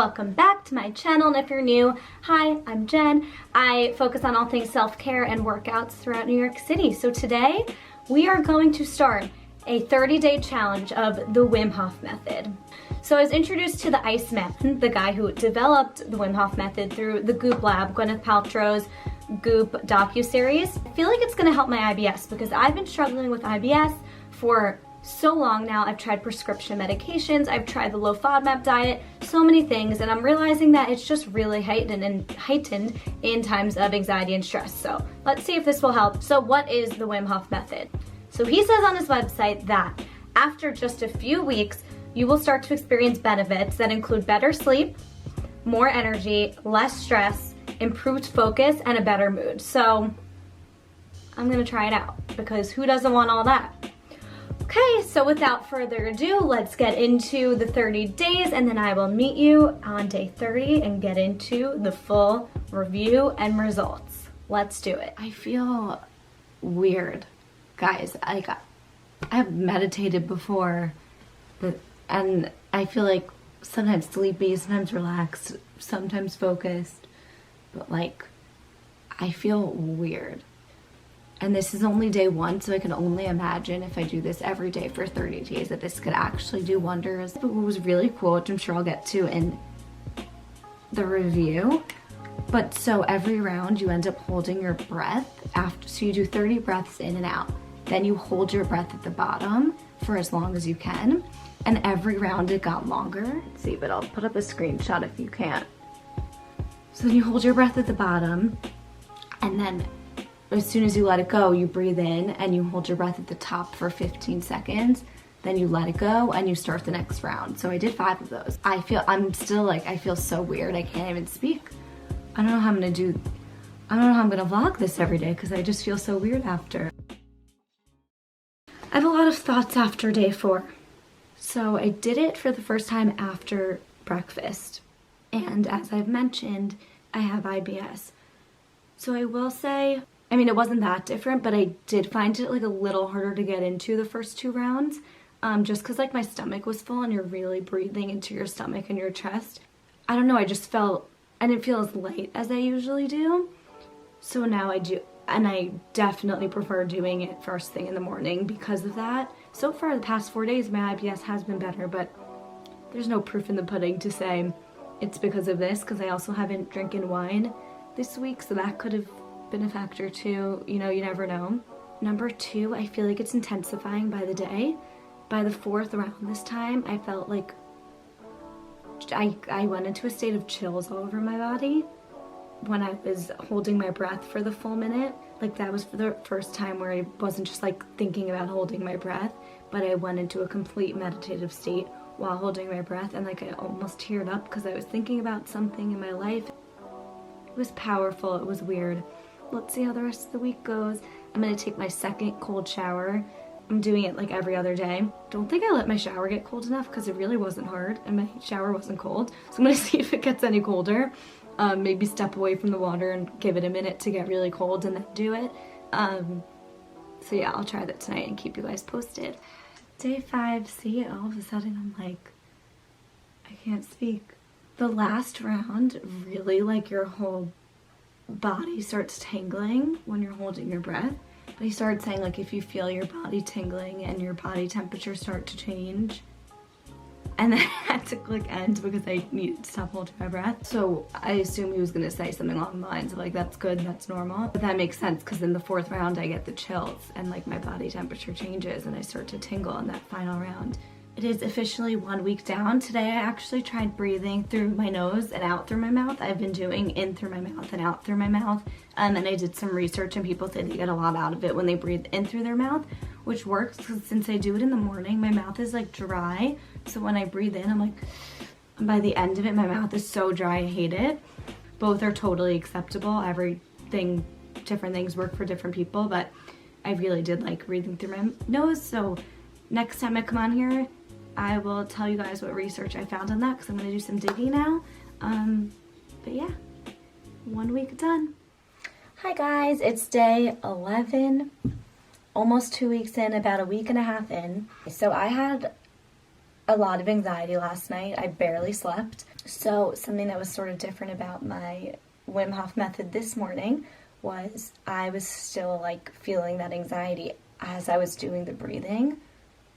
welcome back to my channel. And if you're new, hi, I'm Jen. I focus on all things self-care and workouts throughout New York City. So today we are going to start a 30-day challenge of the Wim Hof Method. So I was introduced to the Iceman, the guy who developed the Wim Hof Method, through the Goop Lab, Gwyneth Paltrow's Goop docuseries. I feel like it's gonna help my IBS because I've been struggling with IBS for so long now. I've tried prescription medications, I've tried the low FODMAP diet, so many things, and I'm realizing that it's just really heightened in times of anxiety and stress. So let's see if this will help. So what is the Wim Hof Method? So he says on his website that after just a few weeks, you will start to experience benefits that include better sleep, more energy, less stress, improved focus, and a better mood. So I'm gonna try it out because who doesn't want all that? Okay, so without further ado, let's get into the 30 days and then I will meet you on day 30 and get into the full review and results. Let's do it. I feel weird, guys. I have meditated before, and I feel like sometimes sleepy, sometimes relaxed, sometimes focused, but like I feel weird. And this is only day one, so I can only imagine if I do this every day for 30 days that this could actually do wonders. But what was really cool, which I'm sure I'll get to in the review, but so every round you end up holding your breath after, so you do 30 breaths in and out. Then you hold your breath at the bottom for as long as you can. And every round it got longer. Let's see, but I'll put up a screenshot if you can't. So then you hold your breath at the bottom, and then as soon as you let it go, you breathe in and you hold your breath at the top for 15 seconds. Then you let it go and you start the next round. So I did 5 of those. I feel so weird. I can't even speak. I don't know how I'm gonna vlog this every day because I just feel so weird after. I have a lot of thoughts after day 4. So I did it for the first time after breakfast. And as I've mentioned, I have IBS. So I will say, I mean, it wasn't that different, but I did find it like a little harder to get into the first 2 rounds, just because like my stomach was full and you're really breathing into your stomach and your chest. I don't know, I didn't feel as light as I usually do. So now I do, and I definitely prefer doing it first thing in the morning because of that. So far the past 4 days, my IBS has been better, but there's no proof in the pudding to say it's because of this, because I also haven't drinking wine this week, so that could have been a factor too. You know, you never know. Number 2, I feel like it's intensifying by the day. By the 4th round this time, I felt like I went into a state of chills all over my body when I was holding my breath for the full minute. Like that was for the first time where I wasn't just like thinking about holding my breath, but I went into a complete meditative state while holding my breath, and like I almost teared up because I was thinking about something in my life. It was powerful, it was weird. Let's see how the rest of the week goes. I'm gonna take my second cold shower. I'm doing it like every other day. Don't think I let my shower get cold enough because it really wasn't hard and my shower wasn't cold. So I'm gonna see if it gets any colder. Maybe step away from the water and give it a minute to get really cold and then do it. So yeah, I'll try that tonight and keep you guys posted. Day 5, see, all of a sudden I'm like, I can't speak. The last round, really like your whole body starts tingling when you're holding your breath. But he started saying like if you feel your body tingling and your body temperature start to change. And then I had to click end because I needed to stop holding my breath. So I assume he was gonna say something along the lines of like, that's good, that's normal. But that makes sense because in the 4th round I get the chills and like my body temperature changes and I start to tingle in that final round. It is officially 1 week down. Today I actually tried breathing through my nose and out through my mouth. I've been doing in through my mouth and out through my mouth. And I did some research and people say they get a lot out of it when they breathe in through their mouth, which works because since I do it in the morning, my mouth is like dry. So when I breathe in, I'm like, by the end of it, my mouth is so dry, I hate it. Both are totally acceptable. Different things work for different people, but I really did like breathing through my nose. So next time I come on here, I will tell you guys what research I found on that because I'm going to do some digging now. But yeah, 1 week done. Hi guys, it's day 11, almost 2 weeks in, about a week and a half in. So I had a lot of anxiety last night. I barely slept. So something that was sort of different about my Wim Hof method this morning was I was still like feeling that anxiety as I was doing the breathing,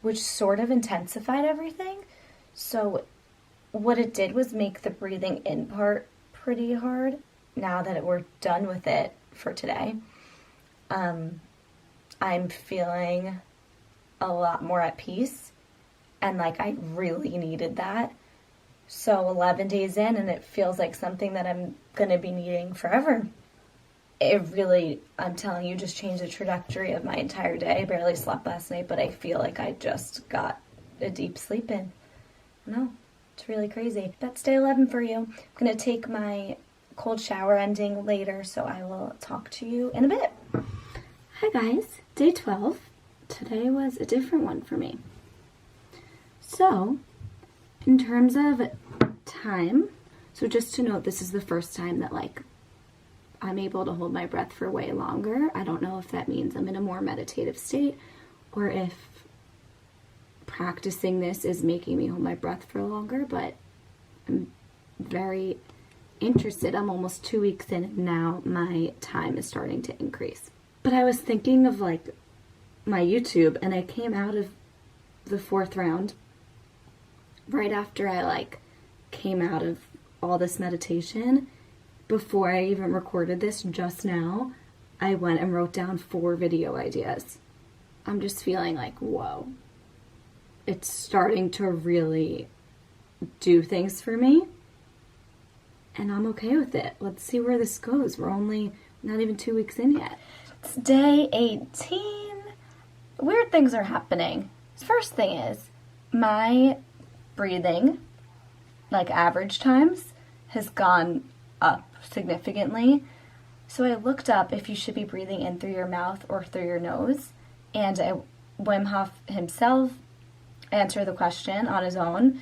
which sort of intensified everything. So what it did was make the breathing in part pretty hard. Now that we're done with it for today, I'm feeling a lot more at peace, and like I really needed that. So 11 days in, and it feels like something that I'm going to be needing forever. It really, I'm telling you, just changed the trajectory of my entire day. I barely slept last night, but I feel like I just got a deep sleep in. No, it's really crazy. That's day 11 for you. I'm going to take my cold shower ending later, so I will talk to you in a bit. Hi guys, day 12. Today was a different one for me. So, in terms of time, so just to note, this is the first time that like I'm able to hold my breath for way longer. I don't know if that means I'm in a more meditative state or if practicing this is making me hold my breath for longer, but I'm very interested. I'm almost 2 weeks in and now my time is starting to increase. But I was thinking of like my YouTube, and I came out of the 4th round right after I like came out of all this meditation. Before I even recorded this just now, I went and wrote down 4 video ideas. I'm just feeling like, whoa, it's starting to really do things for me, and I'm okay with it. Let's see where this goes. We're only not even 2 weeks in yet. It's day 18. Weird things are happening. First thing is, my breathing, like average times, has gone up significantly. So I looked up if you should be breathing in through your mouth or through your nose, and Wim Hof himself answered the question on his own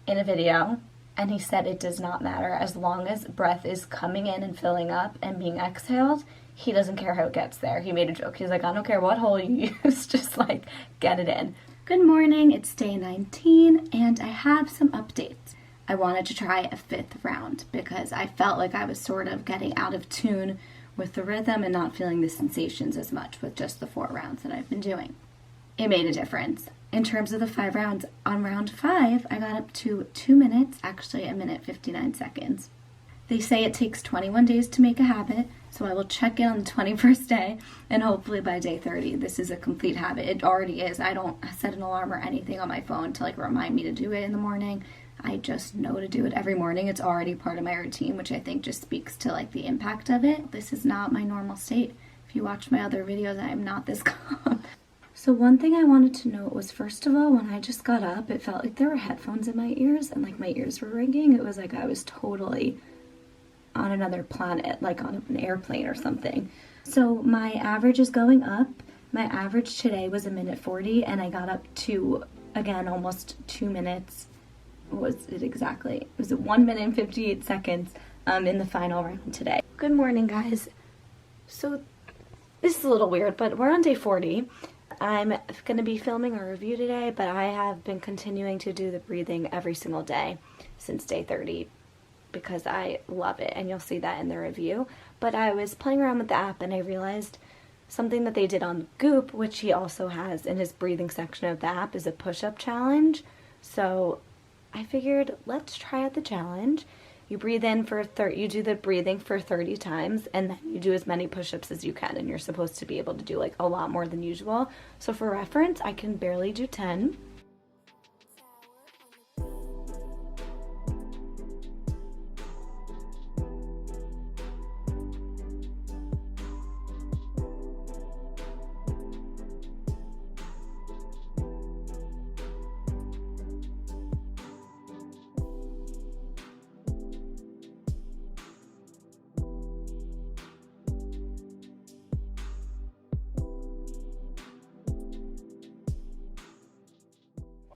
in a video, and he said it does not matter as long as breath is coming in and filling up and being exhaled. He doesn't care how it gets there. He made a joke. He's like, I don't care what hole you use, just like get it in. Good morning, it's day 19, and I have some updates. I wanted to try a 5th round because I felt like I was sort of getting out of tune with the rhythm and not feeling the sensations as much with just the 4 rounds that I've been doing. It made a difference. In terms of the 5 rounds, on round 5, I got up to 2 minutes, actually 1 minute 59 seconds. They say it takes 21 days to make a habit, so I will check in on the 21st day, and hopefully by day 30, this is a complete habit. It already is. I don't set an alarm or anything on my phone to like remind me to do it in the morning. I just know to do it every morning. It's already part of my routine, which I think just speaks to like the impact of it. This is not my normal state. If you watch my other videos, I am not this calm. So one thing I wanted to note was, first of all, when I just got up, it felt like there were headphones in my ears and like my ears were ringing. It was like I was totally on another planet, like on an airplane or something. So my average is going up. My average today was 1 minute 40, and I got up to, again, almost 2 minutes. What was it exactly? It was 1 minute and 58 seconds in the final round today. Good morning, guys. So this is a little weird, but we're on day 40. I'm going to be filming a review today, but I have been continuing to do the breathing every single day since day 30 because I love it, and you'll see that in the review. But I was playing around with the app, and I realized something that they did on Goop, which he also has in his breathing section of the app, is a push-up challenge. So I figured, let's try out the challenge. You breathe in for you do the breathing for 30 times, and then you do as many push-ups as you can, and you're supposed to be able to do like a lot more than usual. So for reference, I can barely do 10.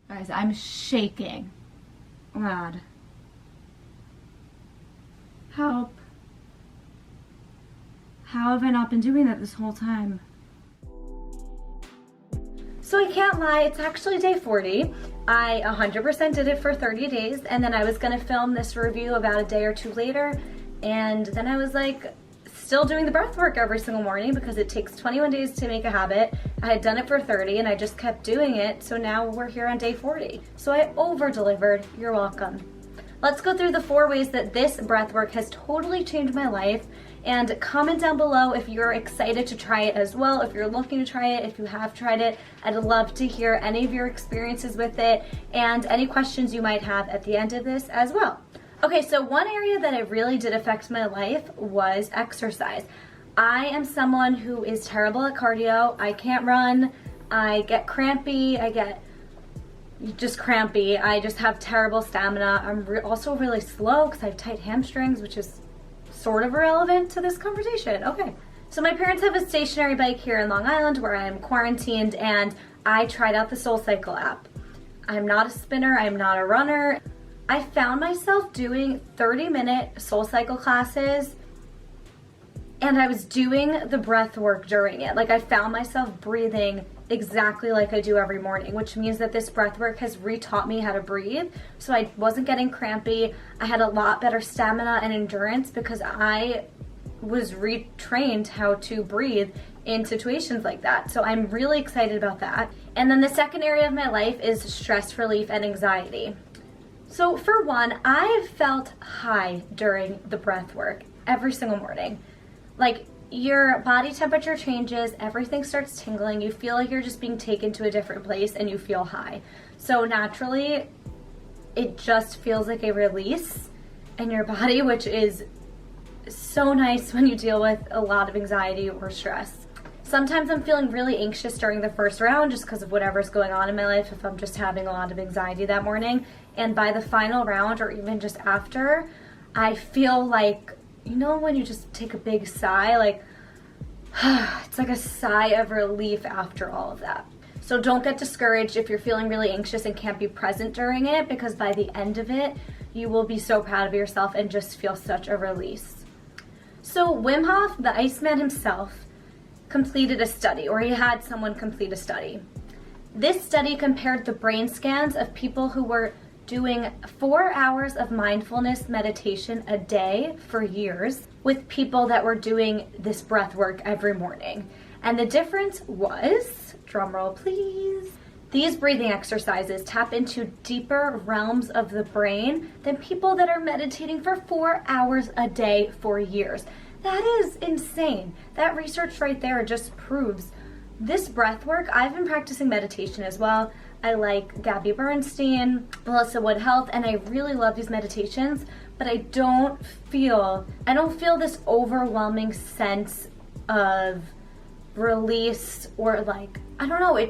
Guys, I'm shaking. Oh my God. Help. How have I not been doing that this whole time? So I can't lie, it's actually day 40. I 100% did it for 30 days, and then I was gonna film this review about a day or two later, and then I was like, still doing the breath work every single morning because it takes 21 days to make a habit. I had done it for 30 and I just kept doing it, so now we're here on day 40. So I over-delivered. You're welcome. Let's go through the 4 ways that this breath work has totally changed my life, and comment down below if you're excited to try it as well, if you're looking to try it, if you have tried it. I'd love to hear any of your experiences with it and any questions you might have at the end of this as well. Okay, so one area that it really did affect my life was exercise. I am someone who is terrible at cardio. I can't run. I get crampy. I get just crampy. I just have terrible stamina. I'm also really slow because I have tight hamstrings, which is sort of irrelevant to this conversation. Okay, so my parents have a stationary bike here in Long Island where I'm quarantined, and I tried out the SoulCycle app. I'm not a spinner. I'm not a runner. I found myself doing 30-minute SoulCycle classes, and I was doing the breath work during it. Like, I found myself breathing exactly like I do every morning, which means that this breath work has retaught me how to breathe. So I wasn't getting crampy. I had a lot better stamina and endurance because I was retrained how to breathe in situations like that. So I'm really excited about that. And then the second area of my life is stress relief and anxiety. So for one, I've felt high during the breath work every single morning. Like, your body temperature changes, everything starts tingling, you feel like you're just being taken to a different place, and you feel high. So naturally, it just feels like a release in your body, which is so nice when you deal with a lot of anxiety or stress. Sometimes I'm feeling really anxious during the first round just because of whatever's going on in my life, if I'm just having a lot of anxiety that morning. And by the final round, or even just after, I feel like, you know, when you just take a big sigh, like, it's like a sigh of relief after all of that. So don't get discouraged if you're feeling really anxious and can't be present during it, because by the end of it, you will be so proud of yourself and just feel such a release. So Wim Hof, the Iceman himself, completed a study, or he had someone complete a study. This study compared the brain scans of people who were doing 4 hours of mindfulness meditation a day for years with people that were doing this breath work every morning. And the difference was, drumroll please, these breathing exercises tap into deeper realms of the brain than people that are meditating for 4 hours a day for years. That is insane. That research right there just proves this breath work. I've been practicing meditation as well. I like Gabby Bernstein, Melissa Wood Health, and I really love these meditations, but I don't feel this overwhelming sense of release, or like, I don't know,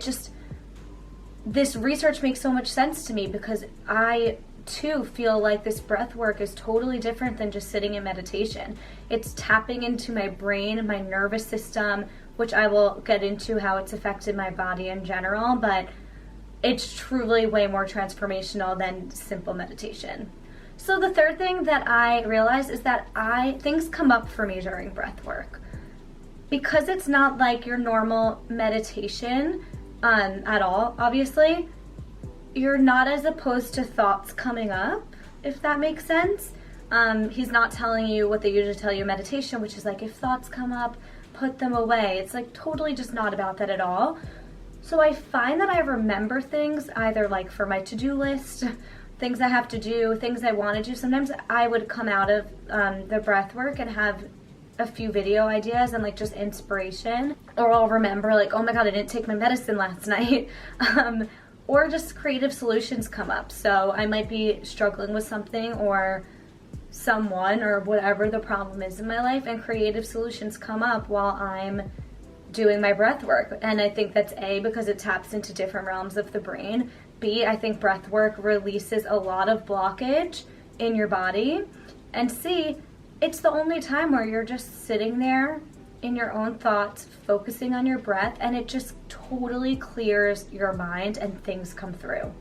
this research makes so much sense to me because I too feel like this breath work is totally different than just sitting in meditation. It's tapping into my brain, my nervous system, which I will get into how it's affected my body in general, but it's truly way more transformational than simple meditation. So the third thing that I realized is that things come up for me during breath work. Because it's not like your normal meditation at all, obviously, you're not as opposed to thoughts coming up, if that makes sense. He's not telling you what they usually tell you in meditation, which is like, if thoughts come up, put them away. It's like totally just not about that at all. So I find that I remember things either like for my to-do list, things I have to do, things I want to do. Sometimes I would come out of the breath work and have a few video ideas and like just inspiration, or I'll remember like, oh my god, I didn't take my medicine last night. Or just creative solutions come up. So I might be struggling with something or someone or whatever the problem is in my life, and creative solutions come up while I'm doing my breath work. And I think that's A, because it taps into different realms of the brain. B, I think breath work releases a lot of blockage in your body. And C, it's the only time where you're just sitting there in your own thoughts, focusing on your breath, and it just totally clears your mind and things come through.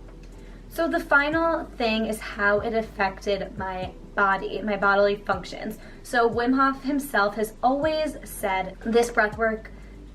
So the final thing is how it affected my body, my bodily functions. So Wim Hof himself has always said this breath work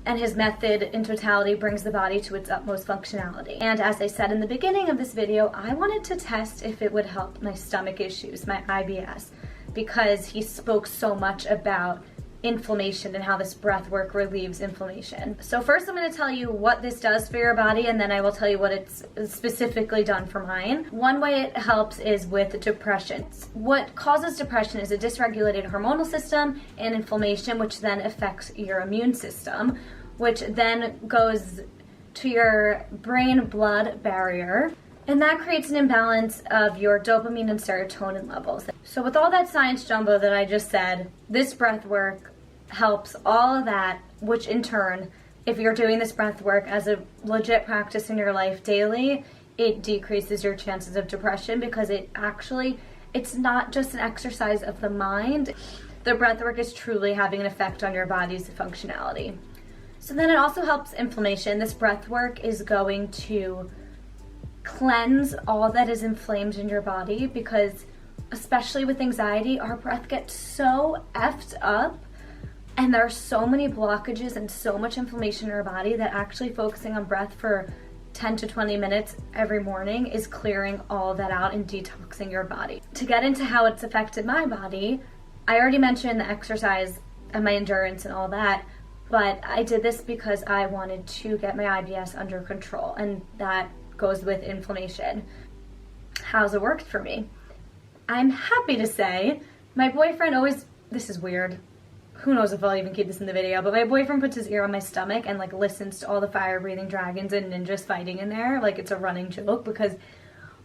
and his method in totality brings the body to its utmost functionality. And as I said in the beginning of this video, I wanted to test if it would help my stomach issues, my IBS, because he spoke so much about inflammation and how this breath work relieves inflammation. So first I'm going to tell you what this does for your body, and then I will tell you what it's specifically done for mine. One way it helps is with depression. What causes depression is a dysregulated hormonal system and inflammation, which then affects your immune system, which then goes to your brain-blood barrier, and that creates an imbalance of your dopamine and serotonin levels. So with all that science jumbo that I just said, this breath work helps all of that, which in turn, if you're doing this breath work as a legit practice in your life daily, it decreases your chances of depression, because it's not just an exercise of the mind. The breath work is truly having an effect on your body's functionality. So then it also helps inflammation. This breath work is going to cleanse all that is inflamed in your body, because especially with anxiety, our breath gets so effed up, and there are so many blockages and so much inflammation in our body that actually focusing on breath for 10 to 20 minutes every morning is clearing all that out and detoxing your body. To get into how it's affected my body, I already mentioned the exercise and my endurance and all that, but I did this because I wanted to get my IBS under control, and that goes with inflammation. How's it worked for me? I'm happy to say my boyfriend always, this is weird, who knows if I'll even keep this in the video, but my boyfriend puts his ear on my stomach and like listens to all the fire breathing dragons and ninjas fighting in there. Like, it's a running joke, because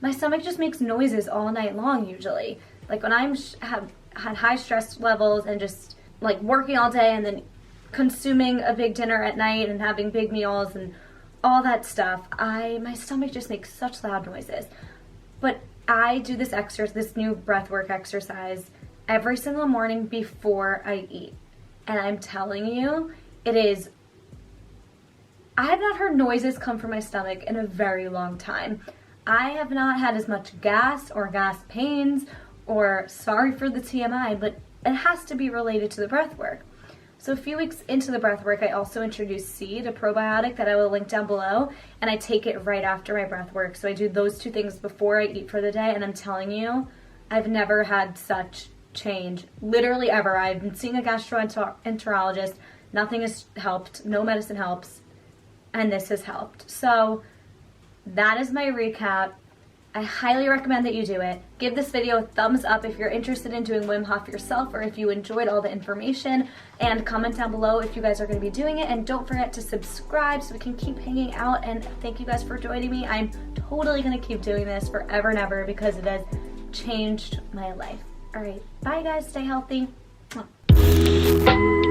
my stomach just makes noises all night long usually. Like when I'm had high stress levels and just like working all day and then consuming a big dinner at night and having big meals and all that stuff, my stomach just makes such loud noises. But I do this new breathwork exercise every single morning before I eat. And I'm telling you, I have not heard noises come from my stomach in a very long time. I have not had as much gas or gas pains, or sorry for the TMI, but it has to be related to the breathwork. So a few weeks into the breathwork, I also introduced Seed, a probiotic that I will link down below, and I take it right after my breathwork. So I do those two things before I eat for the day, and I'm telling you, I've never had such change, literally ever. I've been seeing a gastroenterologist, nothing has helped, no medicine helps, and this has helped. So that is my recap. I highly recommend that you do it. Give this video a thumbs up if you're interested in doing Wim Hof yourself, or if you enjoyed all the information, and comment down below if you guys are going to be doing it, and don't forget to subscribe so we can keep hanging out. And thank you guys for joining me. I'm totally going to keep doing this forever and ever, because it has changed my life. All right, bye guys, stay healthy. Mwah.